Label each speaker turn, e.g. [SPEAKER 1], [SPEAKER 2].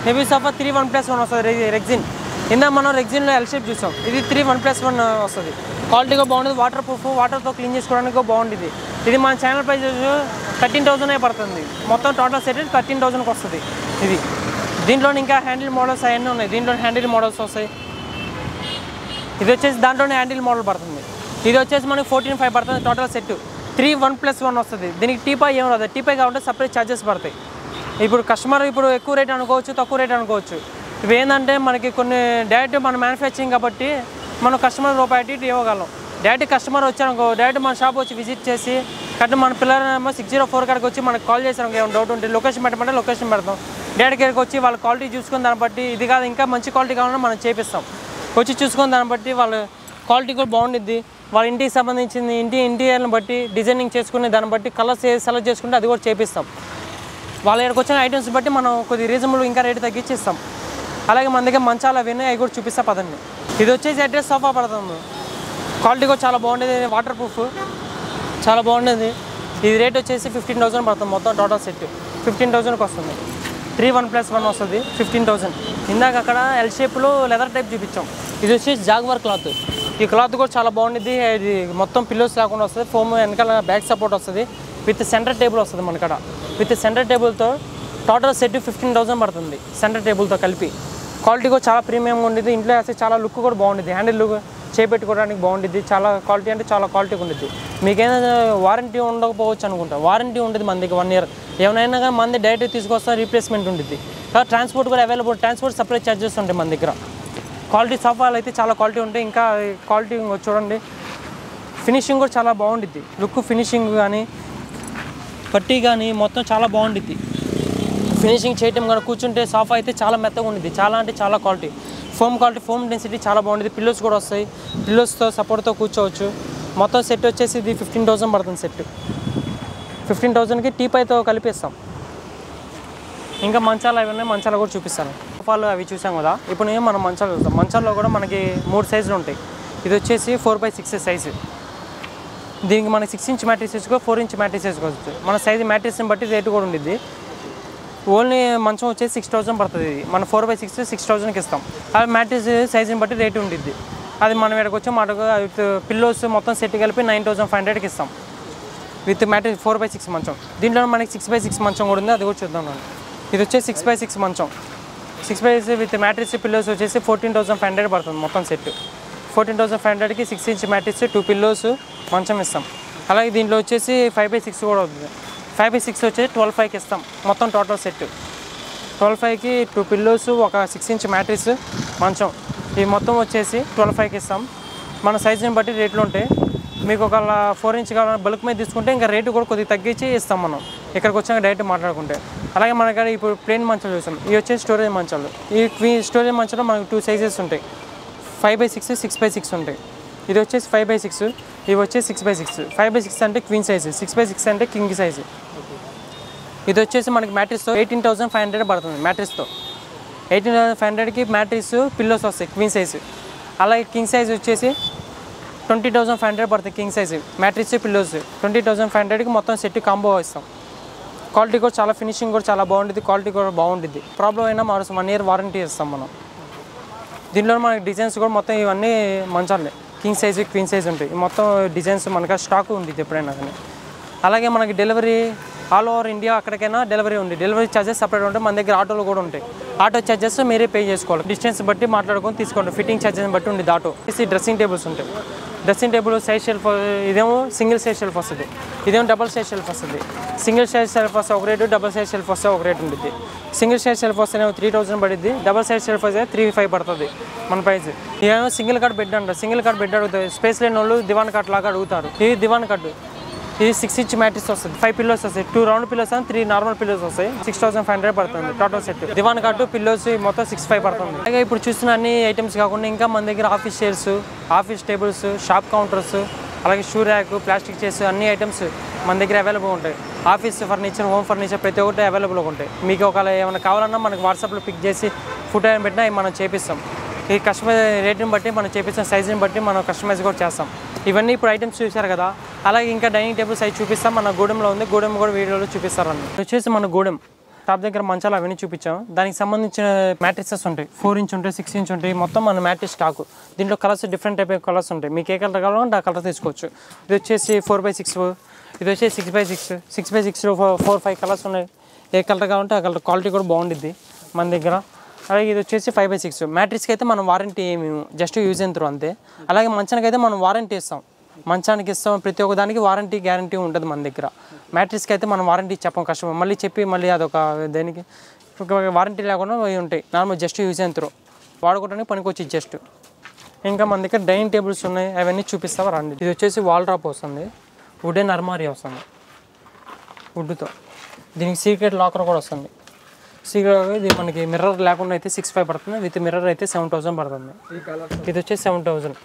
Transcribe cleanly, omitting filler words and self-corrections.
[SPEAKER 1] Heavy sofa 3 1+1 వస్తుంది rexine. ఇందా మనం రెగ్జిన్లో ఎల్ షేప్ చూసాం. ఇది 3 1+1 వస్తుంది. క్వాలిటీగా బాగుంటుంది, వాటర్ ప్రూఫ్, వాటర్తో క్లీన్ చేసుకోవడానికి బాగుంటుంది. ఇది మన ఛానల్ ప్రైస్ 13,000 పడుతుంది. మొత్తం టోటల్ సెట్ 13,000కి వస్తుంది. ఇది దీంట్లో ఇంకా హ్యాండిల్ మోడల్స్ అవన్నీ ఉన్నాయి. దీంట్లో హ్యాండిల్ మోడల్స్ వస్తాయి. ఇది వచ్చేసి దాంట్లోనే హ్యాండిల్ మోడల్ పడుతుంది. ఇది వచ్చేసి మనకి 14,500 పడుతుంది. టోటల్ సెట్ 3 1+1 వస్తుంది. దీనికి టీపై ఏం రాదు. టీపై కావాలంటే సపరేట్ ఛార్జెస్ పడతాయి. ఇప్పుడు కస్టమర్ ఇప్పుడు ఎక్కువ రేట్ అనుకోవచ్చు, తక్కువ రేట్ అనుకోవచ్చు. ఇవి ఏంటంటే మనకి కొన్ని డైరెక్ట్ మన మ్యానుఫ్యాక్చరింగ్ కాబట్టి మనం కస్టమర్ రూపాయి ఇవ్వగలం. డైరెక్ట్ కస్టమర్ వచ్చానుకో, డైరెక్ట్ మన షాప్ వచ్చి విజిట్ చేసి కరెక్ట్ మన పిల్లల 604 కాడికి వచ్చి మనకు కాల్ చేసాను. ఏమైనా డౌట్ ఉంటే లొకేషన్ పెట్టమంటే లొకేషన్ పెడతాం. డైరెక్ట్ దగ్గరికి వచ్చి వాళ్ళ క్వాలిటీ చూసుకొని దాన్ని బట్టి ఇది కాదు ఇంకా మంచి క్వాలిటీ కావాలన్నా మనం చేపిస్తాం. వచ్చి చూసుకొని దాన్ని బట్టి వాళ్ళ క్వాలిటీ కూడా బాగుండిద్ది. వాళ్ళ ఇంటికి సంబంధించింది ఇంటీరియర్ని బట్టి డిజైనింగ్ చేసుకుని దాన్ని బట్టి కలర్స్ సెలెక్ట్ చేసుకుంటే అది కూడా చేపిస్తాం. వాళ్ళ ఇక్కడికి వచ్చిన ఐటమ్స్ బట్టి మనం కొద్దిగా రీజనబుల్ ఇంకా రేటు తగ్గించి ఇస్తాం. అలాగే మన దగ్గర మంచాలు అవన్నీ అవి కూడా చూపిస్తా పదండి. ఇది వచ్చేసి అడ్రస్ సోఫా పడుతుంది. క్వాలిటీ కూడా చాలా బాగుండేది, వాటర్ ప్రూఫ్ చాలా బాగుండేది. ఇది రేట్ వచ్చేసి 15,000 పడుతుంది. మొత్తం టోటల్ సెట్ 15,000కి వస్తుంది. 3 1+1 వస్తుంది 15,000. ఇందాక అక్కడ ఎల్ షేప్లో లెదర్ టైప్ చూపించాం. ఇది వచ్చేసి జాగ్వార్ క్లాత్. ఈ క్లాత్ కూడా చాలా బాగుండిద్ది. ఇది మొత్తం పిల్లోస్ లేకుండా వస్తుంది. ఫోమ్ వెనకాల బ్యాక్ సపోర్ట్ వస్తుంది. విత్ సెంటర్ టేబుల్ వస్తుంది మనకడ. విత్ సెంటర్ టేబుల్తో టోటల్ సెట్ 15,000 పడుతుంది. సెంటర్ టేబుల్తో కలిపి క్వాలిటీ కూడా చాలా ప్రీమియంగా ఉండేది. ఇంట్లో వేస్తే చాలా లుక్ కూడా బాగుంటుంది. హ్యాండిల్ లుక్ చేపెట్టుకోవడానికి బాగుంటుంది. చాలా క్వాలిటీ అంటే చాలా క్వాలిటీగా ఉంటుంది. మీకేమైనా వారంటీ ఉండకపోవచ్చు అనుకుంటా. వారంటీ ఉంటుంది మన దగ్గర 1 ఇయర్. ఏమైనా కానీ మన దగ్గర డైరెక్ట్ తీసుకొస్తా రీప్లేస్మెంట్ ఉంటుంది. కాబట్టి ట్రాన్స్పోర్ట్ కూడా అవైలబుల్. ట్రాన్స్పోర్ట్ సపరేట్ ఛార్జెస్ ఉంటాయి మన దగ్గర. క్వాలిటీ సోఫాలు అయితే చాలా క్వాలిటీ ఉంటాయి. ఇంకా క్వాలిటీ చూడండి, ఫినిషింగ్ కూడా చాలా బాగుంటుంది. లుక్ ఫినిషింగ్ కానీ పట్టీ కానీ మొత్తం చాలా బాగుంటుంది. ఫినిషింగ్ చేయటం కానీ కూర్చుంటే సోఫా అయితే చాలా మెత్తగా ఉంటుంది. చాలా అంటే చాలా క్వాలిటీ క్వాలిటీ ఫోమ్ డెన్సిటీ చాలా బాగుంటుంది. పిల్లోస్ కూడా వస్తాయి. పిల్లోస్తో సపోర్ట్తో కూర్చోవచ్చు. మొత్తం సెట్ వచ్చేసి ఇది 15,000 పడుతుంది. సెట్ 15,000కి టీపైతో కలిపిస్తాం. ఇంకా మంచాలు అవి ఉన్నాయి. మంచాలు కూడా చూపిస్తాను. సోఫాలు అవి చూసాం కదా. ఇప్పుడు నేను మనం మంచాలు చూస్తాం. మంచాల్లో కూడా మనకి 3 సైజులు ఉంటాయి. ఇది వచ్చేసి 4x6 సైజు. దీనికి మనకి 6 ఇంచ్ మ్యాట్రిక్స్ వేసుకో, 4 ఇంచ్ మ్యాట్రిక్స్ వేసుకోవచ్చు. మన సైజు మ్యాట్రిక్స్ని బట్టి రేటు కూడా ఉంటుంది. ఓన్లీ మంచం వచ్చేసి 6,000 పడుతుంది. ఇది మన 4x6 6,000కి ఇస్తాం. అది మ్యాట్రిక్స్ సైజుని బట్టి రేటు ఉంటుంది. అది మనం ఇక్కడికి వచ్చి మాటకు విత్ పిల్లోస్ మొత్తం సెట్ కలిపి 9,500కి ఇస్తాం. విత్ మ్యాట్రిక్స్ 4x6 మంచం. దీంట్లో మనకి 6x6 మంచం కూడా ఉంది. అది కూడా చూద్దాం. ఇది వచ్చేసి 6x6 మంచం. 6x6 విత్ మ్యాట్రిక్స్ పిల్లోస్ వచ్చేసి 14,500 పడుతుంది. మొత్తం సెట్ 14,500కి 6 ఇంచ్ మ్యాట్రిక్స్ 2 పిల్లోస్ మంచం ఇస్తాం. అలాగే దీంట్లో వచ్చేసి 5x6 కూడా అవుతుంది. 5x6 వచ్చేసి 12,500కి ఇస్తాం. మొత్తం టోటల్ సెట్ 12,500కి 2 పిల్లోస్, ఒక 6 ఇంచ్ మ్యాట్రిక్స్ మంచం. ఈ మొత్తం వచ్చేసి 12,500కి ఇస్తాం. మన సైజుని బట్టి రేట్లు ఉంటాయి. మీకు ఒక 4 ఇంచ్ కావాలన్నా బల్క్ మీద తీసుకుంటే ఇంకా రేటు కూడా కొద్దిగా తగ్గించి ఇస్తాం మనం ఇక్కడికి వచ్చాక డైరెక్ట్ మాట్లాడుకుంటే. అలాగే మన దగ్గర ఇప్పుడు ప్లేన్ మంచాలు చూస్తాం. ఇవి వచ్చేసి స్టోరేజ్ మంచాలు. ఈ స్టోరేజ్ మంచాలు మనకు 2 సైజెస్ ఉంటాయి. 5x6 6x6 ఉంటాయి. ఇది వచ్చేసి 5x6, ఇవి వచ్చేసి 6x6. 5x6 అంటే క్వీన్ సైజు, 6x6 అంటే కింగ్ సైజు. ఇది వచ్చేసి మనకి మ్యాట్రిక్స్తో 18,500 పడుతుంది. మ్యాట్రిక్స్తో 18,500కి మ్యాట్రిక్స్ పిల్లోస్ వస్తాయి క్వీన్ సైజు. అలాగే కింగ్ సైజ్ వచ్చేసి 20,500 పడుతుంది. కింగ్ సైజు మ్యాట్రిక్స్ పిల్లోస్ 20,500కి మొత్తం సెట్ కాంబో ఇస్తాం. క్వాలిటీ కూడా చాలా ఫినిషింగ్ కూడా చాలా బాగుంటుంది. క్వాలిటీ కూడా బాగుంటుంది. ప్రాబ్లం అయినా మారుస్తాం. 1 ఇయర్ వారంటీ ఇస్తాం మనం. దీంట్లో మనకి డిజైన్స్ కూడా మొత్తం ఇవన్నీ మంచాలే. కింగ్ సైజు క్వీన్ సైజ్ ఉంటాయి. మొత్తం డిజైన్స్ మనకి స్టాక్ ఉంటుంది ఎప్పుడైనా కానీ. అలాగే మనకి డెలివరీ ఆల్ ఓవర్ ఇండియా అక్కడికైనా డెలివరీ ఉంది. డెలివరీ ఛార్జెస్ సపరేట్ ఉంటాయి. మన దగ్గర ఆటోలు కూడా ఉంటాయి. ఆటో ఛార్జెస్ మీరే పే చేసుకోవాలి. డిస్టెన్స్ బట్టి మాట్లాడుకొని తీసుకోండి. ఫిట్టింగ్ ఛార్జెస్ బట్టి ఉంది ఆటో. డ్రెస్సింగ్ టేబుల్స్ ఉంటాయి. డ్రెస్సింగ్ టేబుల్ సైజ్ షెల్ఫ్, ఇదేమో సింగిల్ సైజ్ షెల్ఫ్ వస్తుంది. ఇదేమో డబల్ సైజ్ షెల్ఫ్ వస్తుంది. సింగిల్ సైజ్ షెల్ఫ్ వస్తే ఒక రేటు, డబల్ సైజ్ షెల్ఫ్ వస్తే ఒక రేటు ఉంటుంది. సింగిల్ సైజ్ షెల్ఫ్ వస్తేనేమో 3,000 పడుద్ది. డబల్ సైజ్ షెల్ఫ్ వస్తే 3,500 పడుతుంది మన ప్రైస్. ఇదేమో సింగిల్ కార్డ్ బెడ్ అంటారు. సింగిల్ కార్డ్ బెడ్ అడుగుతారు. స్పేస్ లేని వాళ్ళు దివాన్ కట్ లాగా అడుగుతారు. ఇది దివాన్ కట్. ఇది 6 ఇంచ్ మ్యాట్రిక్స్ వస్తుంది. 5 పిల్లోస్ వస్తాయి. 2 రౌండ్ పిల్లోస్ అని 3 నార్మల్ పిల్లోస్ వస్తాయి. 6,500 పడుతుంది టోటల్ సెట్. దివాన్ కట్టు పిల్లోస్ మొత్తం 6,500 పడుతుంది. అలాగే ఇప్పుడు చూస్తున్న అన్ని ఐటమ్స్ కాకుండా ఇంకా మన దగ్గర office chairs, office tables, shop counters, అలాగే షూ ర్యాక్, ప్లాస్టిక్ చైర్స్ అన్ని ఐటమ్స్ మన దగ్గర అవైలబుల్ ఉంటాయి. ఆఫీస్ ఫర్నిచర్, హోమ్ ఫర్నిచర్ ప్రతి ఒక్కటి అవైలబుల్గా ఉంటాయి. మీకు ఒకవేళ ఏమైనా కావాలన్నా మనకి వాట్సాప్లో పిక్ చేసి ఫోటో ఏమైనా పెట్టినా మనం చేపిస్తాం. ఈ కస్టమైజ్ రేట్ని బట్టి మనం చేపిస్తాం. సైజుని బట్టి మనం కస్టమైజ్ కూడా చేస్తాం. ఇవన్నీ ఇప్పుడు ఐటమ్స్ చూసారు కదా. అలాగే ఇంకా డైనింగ్ టేబుల్ సైజ్ చూపిస్తాం. మన గూడెంలో ఉంది. గూడెం కూడా వీడియోలో చూపిస్తారండి. వచ్చేసి మన గూడెం టాప్ దగ్గర మంచాలు అవన్నీ చూపించాం. దానికి సంబంధించిన మ్యాట్రిసెస్ ఉంటాయి. 4 ఇంచ్ ఉంటాయి, 6 ఇంచ్ ఉంటాయి. మొత్తం మన మ్యాట్రిస్ స్టాకు. దీంట్లో colours different type of colours ఉంటాయి. మీకు ఏ కలర్ కావాలంటే ఆ కలర్ తీసుకోవచ్చు. ఇది వచ్చేసి 4x6, ఇది వచ్చేసి 6x6. 6x6లో 4-5 కలర్స్ ఉన్నాయి. ఏ కలర్ కావాలంటే ఆ కలర్. క్వాలిటీ కూడా బాగుండిద్ది మన దగ్గర. అలాగే ఇది వచ్చేసి 5x6. మ్యాట్రిస్కి అయితే మనం వారంటీ ఏమి జస్ట్ యూజ్ అయిన త్రూ అంతే. అలాగే మంచానికి అయితే మనం వారంటీ ఇస్తాం. మంచానికి ఇస్తాం, ప్రతి ఒక్క దానికి వారంటీ గ్యారంటీ ఉంటుంది మన దగ్గర. మ్యాట్రిస్కి అయితే మనం వారంటీ చెప్పం కస్టమర్. మళ్ళీ చెప్పి మళ్ళీ అదొక దేనికి వారంటీ లేకుండా అవి ఉంటాయి. నార్మల్ జస్ట్ యూజ్ అయిన త్రూ వాడుకోవడానికి పనికొచ్చి జస్ట్. ఇంకా మన దగ్గర డైనింగ్ టేబుల్స్ ఉన్నాయి, అవన్నీ చూపిస్తావా రండి. ఇది వచ్చేసి వాల్ డ్రాప్ వస్తుంది, వుడెన్ అర్మారీ వస్తుంది వుడ్తో. దీనికి సీక్రెట్ లాకర్ కూడా వస్తుంది. సీక్రెట్ ఇది మనకి మిర్రర్ లేకుండా అయితే 6,500 పడుతుంది, విత్ మిర్రర్ అయితే 7,000 పడుతుంది. ఇది వచ్చేసి 7,000.